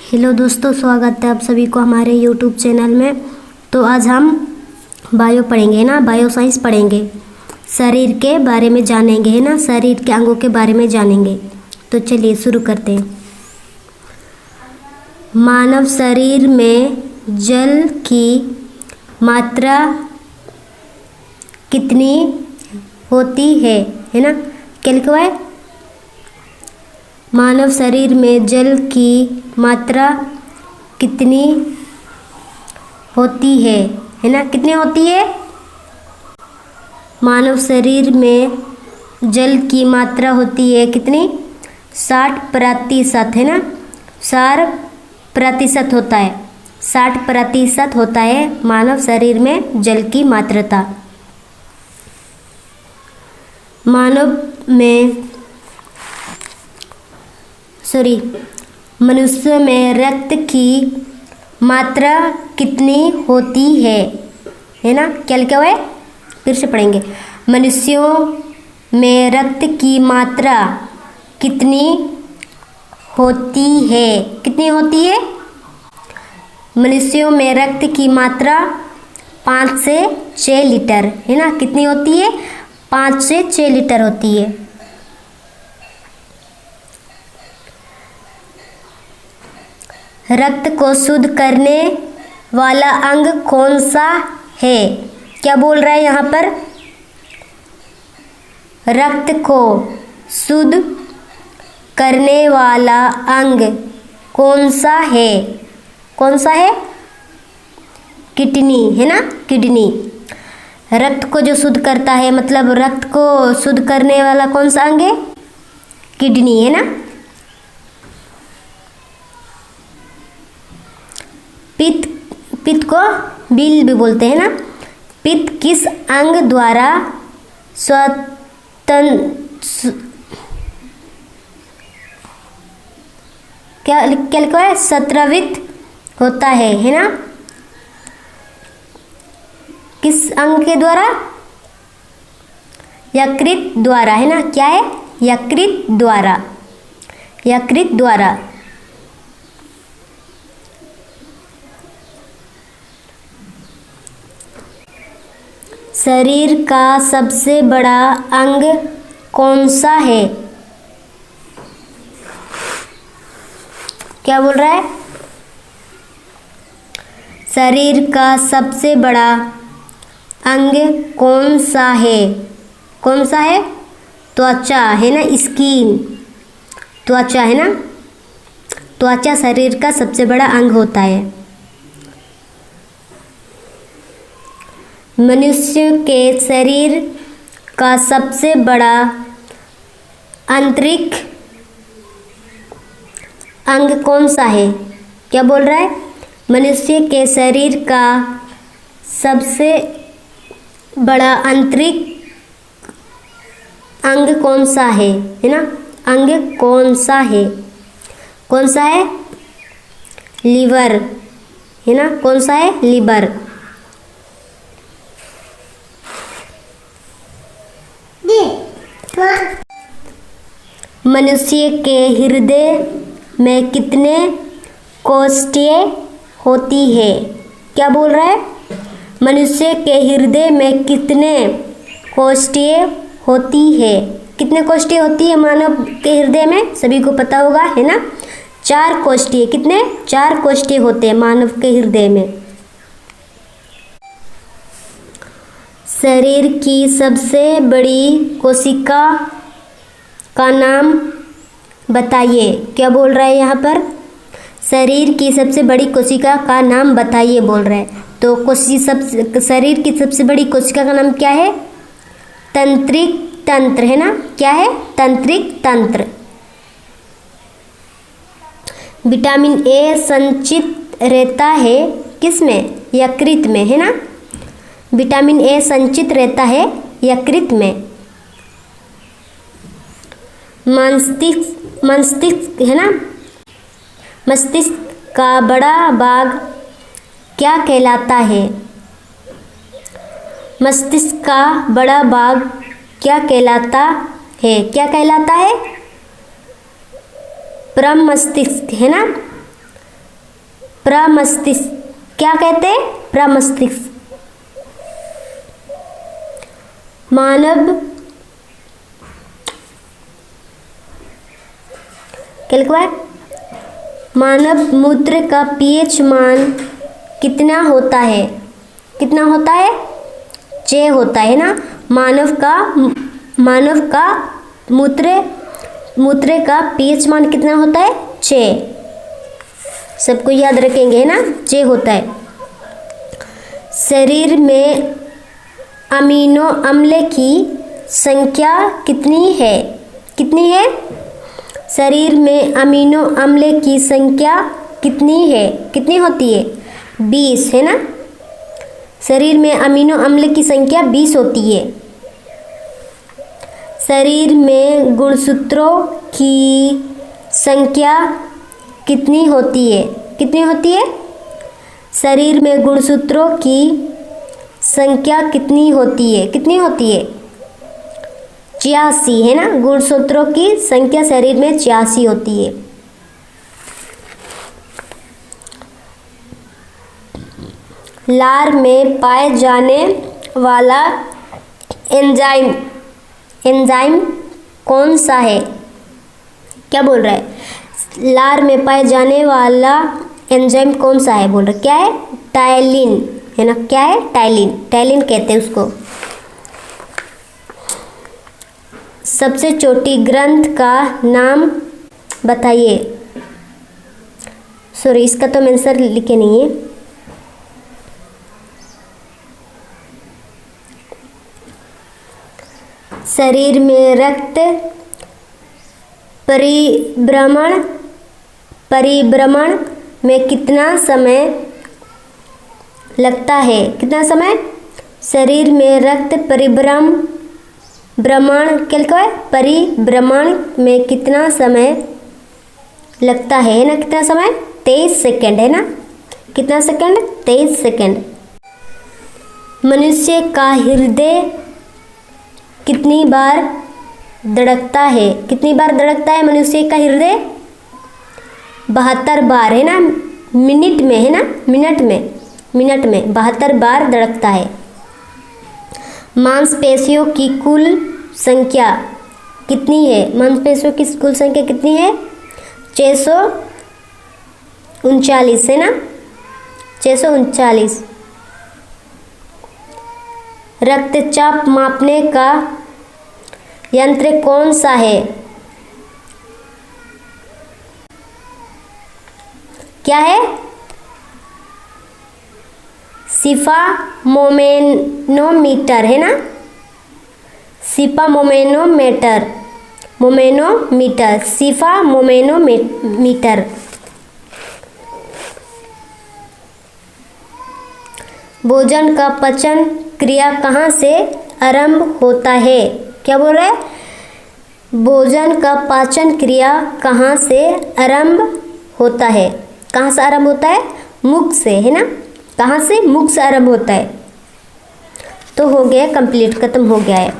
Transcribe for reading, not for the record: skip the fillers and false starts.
Hello दोस्तों, स्वागत है आप सभी को हमारे यूट्यूब चैनल में। तो आज हम बायो पढ़ेंगे ना, बायो साइंस पढ़ेंगे। शरीर के बारे में जानेंगे है ना, शरीर के अंगों के बारे में जानेंगे। तो चलिए शुरू करते हैं। मानव शरीर में जल की मात्रा कितनी होती है ना, क्या लिखा है? मानव शरीर में जल की मात्रा कितनी होती है ना, कितनी होती है? मानव शरीर में जल की मात्रा होती है कितनी? 60% है ना, 60% होता है, 60% होता है मानव शरीर में जल की मात्रा। मनुष्य में रक्त की मात्रा कितनी होती है ना, क्या लिखा हुआ है? फिर से पढ़ेंगे। मनुष्यों में रक्त की मात्रा कितनी होती है? कितनी होती है? मनुष्यों में रक्त की मात्रा 5 से 6 लीटर है ना, कितनी होती है? 5 से 6 लीटर होती है। रक्त को शुद्ध करने वाला अंग कौन सा है? क्या बोल रहा है यहाँ पर? रक्त को शुद्ध करने वाला अंग कौन सा है? कौन सा है? किडनी है ना, किडनी। रक्त को जो शुद्ध करता है, मतलब रक्त को शुद्ध करने वाला कौन सा अंग है? किडनी है ना। पित्त को बिल भी बोलते हैं ना। पित्त किस अंग द्वारा क्या लिखा है? स्रावित होता है ना। किस अंग के द्वारा? यकृत द्वारा है ना, क्या है? यकृत द्वारा, यकृत द्वारा। शरीर का सबसे बड़ा अंग कौन सा है? क्या बोल रहा है? शरीर का सबसे बड़ा अंग कौन सा है? कौन सा है? त्वचा है ना, स्किन, त्वचा है ना। त्वचा शरीर का सबसे बड़ा अंग होता है। मनुष्य के शरीर का सबसे बड़ा आंतरिक अंग कौन सा है? क्या बोल रहा है? मनुष्य के शरीर का सबसे बड़ा आंतरिक अंग कौन सा है ना, अंग कौन सा है? कौन सा है? लीवर है ना, कौन सा है? लीवर। मनुष्य के हृदय में कितने कोशिकाएं होती है? क्या बोल रहा है? मनुष्य के हृदय में कितने कोशिकाएं होती है? कितने कोशिकाएं होती है मानव के हृदय में? सभी को पता होगा है ना, 4 कोशिकाएं। कितने? 4 कोशिकाएं होते हैं मानव के हृदय में। शरीर की सबसे बड़ी कोशिका का नाम बताइए। क्या बोल रहा है यहाँ पर? शरीर की सबसे बड़ी कोशिका का नाम बताइए बोल रहा है। तो शरीर की सबसे बड़ी कोशिका का नाम क्या है? तंत्रिक तंत्र है ना, क्या है? तंत्रिक तंत्र। विटामिन ए संचित रहता है किसमें? यकृत में है ना। विटामिन ए संचित रहता है यकृत में। मस्तिष्क है ना, मस्तिष्क का बड़ा भाग क्या कहलाता है? मस्तिष्क का बड़ा भाग क्या कहलाता है? क्या कहलाता है? परम मस्तिष्क है ना, प्रमस्तिष्क, क्या कहते हैं? प्रमस्तिष्क। मानव, क्या लिखा है? मानव मूत्र का पीएच मान कितना होता है? कितना होता है? 6 होता है ना। मानव का मूत्र का पीएच मान कितना होता है? 6। सबको याद रखेंगे है ना, 6 होता है। शरीर में अमीनो अम्ल की संख्या कितनी है? कितनी है? शरीर में अमीनो अम्ल की संख्या कितनी है? कितनी होती है? 20 है ना। शरीर में अमीनो अम्ल की संख्या 20 होती है। शरीर में गुणसूत्रों की संख्या कितनी होती है? कितनी होती है? शरीर में गुणसूत्रों की संख्या कितनी होती है? कितनी होती है? 86 है ना। गुणसूत्रों की संख्या शरीर में 86 होती है। लार में पाए जाने वाला एंजाइम कौन सा है? क्या बोल रहा है? लार में पाए जाने वाला एंजाइम कौन सा है? बोल रहा है क्या है? टायलिन है ना। क्या है? टायलिन। टायलिन कहते हैं उसको। सबसे छोटी ग्रंथ का नाम बताइए। सॉरी, इसका तो आंसर लिखे नहीं है। शरीर में रक्त परिभ्रमण में कितना समय लगता है? कितना समय? शरीर में रक्त परिभ्रमण में कितना समय लगता है ना। कितना समय? 23 सेकंड है ना। कितना सेकंड? 23 सेकंड। मनुष्य का हृदय कितनी बार धड़कता है? कितनी बार धड़कता है मनुष्य का हृदय? 72 बार है ना। मिनट में है ना। मिनट में 72 बार धड़कता है। मांसपेशियों की कुल संख्या कितनी है? मांसपेशियों की कुल संख्या कितनी है? 639 है ना। 639। रक्तचाप मापने का यंत्र कौन सा है? क्या है? सिफामोमेनोमीटर है ना। सिफामोमेनोमीटर। भोजन का पचन क्रिया कहाँ से आरंभ होता है? क्या बोल रहा है? भोजन का पाचन क्रिया कहाँ से आरंभ होता है? कहाँ से आरंभ होता है? मुख से है ना। कहाँ से? मुख से आरंभ होता है। तो हो गया कंप्लीट, खत्म हो गया है।